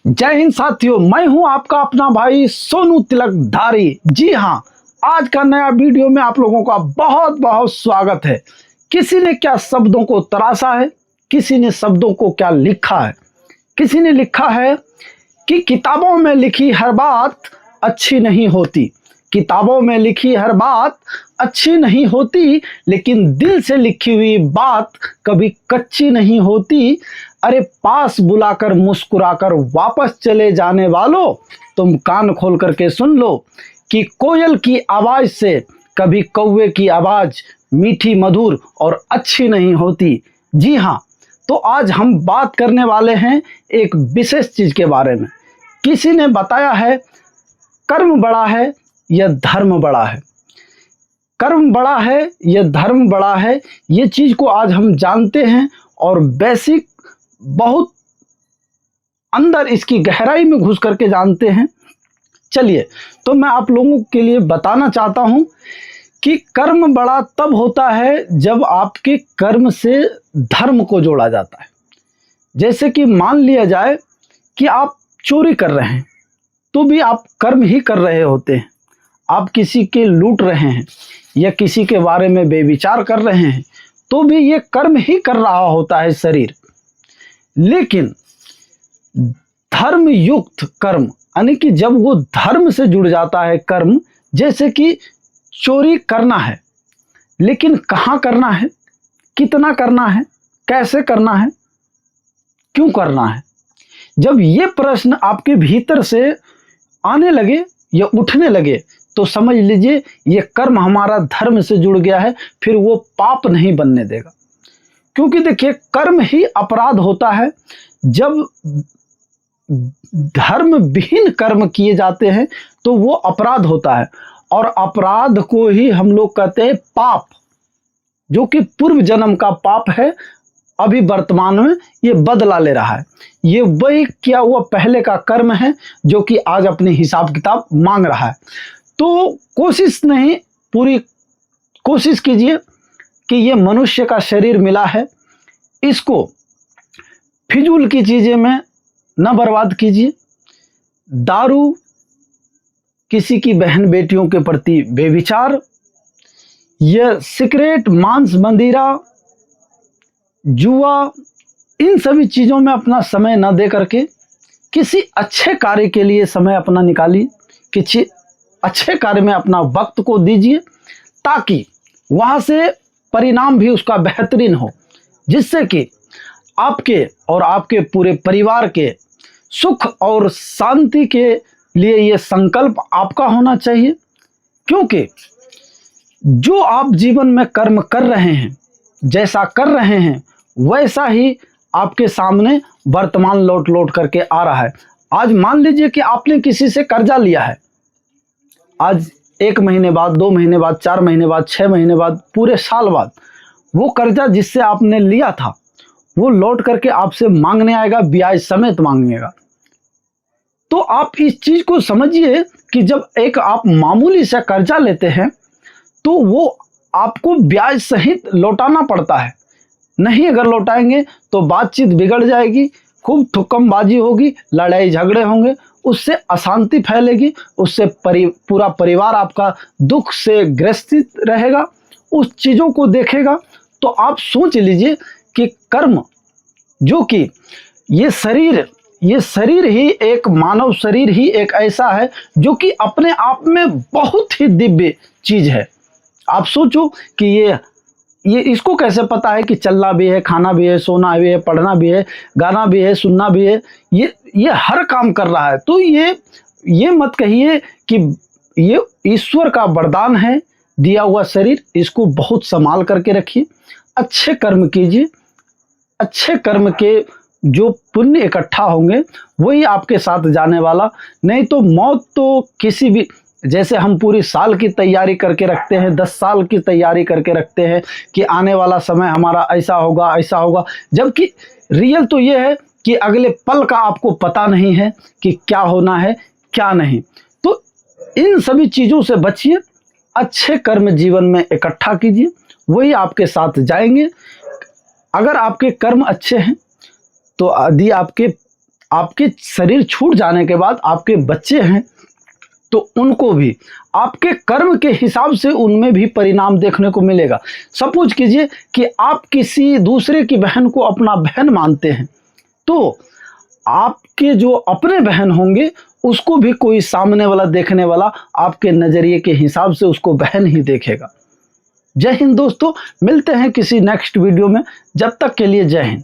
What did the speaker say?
जय हिंद साथियों, मैं हूं आपका अपना भाई सोनू तिलकधारी। जी हां, आज का नया वीडियो में आप लोगों का बहुत बहुत स्वागत है। किसी ने क्या शब्दों को तराशा है, किसी ने शब्दों को क्या लिखा है। किसी ने लिखा है कि किताबों में लिखी हर बात अच्छी नहीं होती, किताबों में लिखी हर बात अच्छी नहीं होती, लेकिन दिल से लिखी हुई बात कभी कच्ची नहीं होती। अरे पास बुलाकर मुस्कुराकर वापस चले जाने वालों, तुम कान खोल करके सुन लो कि कोयल की आवाज से कभी कौवे की आवाज मीठी मधुर और अच्छी नहीं होती। जी हाँ, तो आज हम बात करने वाले हैं एक विशेष चीज के बारे में। किसी ने बताया है कर्म बड़ा है या धर्म बड़ा है, कर्म बड़ा है या धर्म बड़ा है। ये चीज को आज हम जानते हैं और बेसिक बहुत अंदर इसकी गहराई में घुस करके जानते हैं। चलिए, तो मैं आप लोगों के लिए बताना चाहता हूं कि कर्म बड़ा तब होता है जब आपके कर्म से धर्म को जोड़ा जाता है। जैसे कि मान लिया जाए कि आप चोरी कर रहे हैं तो भी आप कर्म ही कर रहे होते हैं। आप किसी के लूट रहे हैं या किसी के बारे में बेविचार कर रहे हैं तो भी ये कर्म ही कर रहा होता है शरीर। लेकिन धर्म युक्त कर्म, यानी कि जब वो धर्म से जुड़ जाता है कर्म, जैसे कि चोरी करना है, लेकिन कहाँ करना है, कितना करना है, कैसे करना है, क्यों करना है, जब ये प्रश्न आपके भीतर से आने लगे या उठने लगे तो समझ लीजिए ये कर्म हमारा धर्म से जुड़ गया है। फिर वो पाप नहीं बनने देगा, क्योंकि देखिए कर्म ही अपराध होता है। जब धर्म विहीन कर्म किए जाते हैं तो वो अपराध होता है, और अपराध को ही हम लोग कहते हैं पाप, जो कि पूर्व जन्म का पाप है, अभी वर्तमान में ये बदला ले रहा है। ये वही किया हुआ पहले का कर्म है जो कि आज अपनी हिसाब किताब मांग रहा है। तो कोशिश नहीं, पूरी कोशिश कीजिए कि ये मनुष्य का शरीर मिला है, इसको फिजूल की चीजें में न बर्बाद कीजिए। दारू, किसी की बहन बेटियों के प्रति बेविचार, यह सिगरेट, मांस, मंदिरा, जुआ, इन सभी चीजों में अपना समय न दे करके किसी अच्छे कार्य के लिए समय अपना निकालिए, किसी अच्छे कार्य में अपना वक्त को दीजिए, ताकि वहां से परिणाम भी उसका बेहतरीन हो, जिससे कि आपके और आपके पूरे परिवार के सुख और शांति के लिए ये संकल्प आपका होना चाहिए। क्योंकि जो आप जीवन में कर्म कर रहे हैं, जैसा कर रहे हैं, वैसा ही आपके सामने वर्तमान लौट लौट करके आ रहा है। आज मान लीजिए कि आपने किसी से कर्जा लिया है, आज 1 महीने बाद, 2 महीने बाद, 4 महीने बाद, 6 महीने बाद, पूरे साल बाद वो कर्जा जिससे आपने लिया था वो लौट करके आपसे मांगने आएगा, ब्याज समेत मांगेगा। तो आप इस चीज को समझिए कि जब एक आप मामूली सा कर्जा लेते हैं तो वो आपको ब्याज सहित लौटाना पड़ता है। नहीं अगर लौटाएंगे तो बातचीत बिगड़ जाएगी, खूब ठुक्कमबाजी होगी, लड़ाई झगड़े होंगे, उससे अशांति फैलेगी, उससे पूरा परिवार आपका दुख से ग्रसित रहेगा, उस चीज़ों को देखेगा। तो आप सोच लीजिए कि कर्म, जो कि ये शरीर ही एक मानव शरीर ही एक ऐसा है जो कि अपने आप में बहुत ही दिव्य चीज है। आप सोचो कि ये इसको कैसे पता है कि चलना भी है, खाना भी है, सोना भी है, पढ़ना भी है, गाना भी है, सुनना भी है, ये हर काम कर रहा है। तो ये मत कहिए कि ये ईश्वर का वरदान है दिया हुआ शरीर, इसको बहुत संभाल करके रखिए, अच्छे कर्म कीजिए। अच्छे कर्म के जो पुण्य इकट्ठा होंगे वही आपके साथ जाने वाला, नहीं तो मौत तो किसी भी, जैसे हम पूरी साल की तैयारी करके रखते हैं, 10 साल की तैयारी करके रखते हैं कि आने वाला समय हमारा ऐसा होगा ऐसा होगा, जबकि रियल तो ये है कि अगले पल का आपको पता नहीं है कि क्या होना है क्या नहीं। तो इन सभी चीज़ों से बचिए, अच्छे कर्म जीवन में इकट्ठा कीजिए, वही आपके साथ जाएंगे। अगर आपके कर्म अच्छे हैं तो यदि आपके आपके शरीर छूट जाने के बाद आपके बच्चे हैं तो उनको भी आपके कर्म के हिसाब से उनमें भी परिणाम देखने को मिलेगा। सपोज कीजिए कि आप किसी दूसरे की बहन को अपना बहन मानते हैं, तो आपके जो अपने बहन होंगे उसको भी कोई सामने वाला देखने वाला आपके नज़रिए के हिसाब से उसको बहन ही देखेगा। जय हिंद दोस्तों, मिलते हैं किसी नेक्स्ट वीडियो में। जब तक के लिए जय हिंद।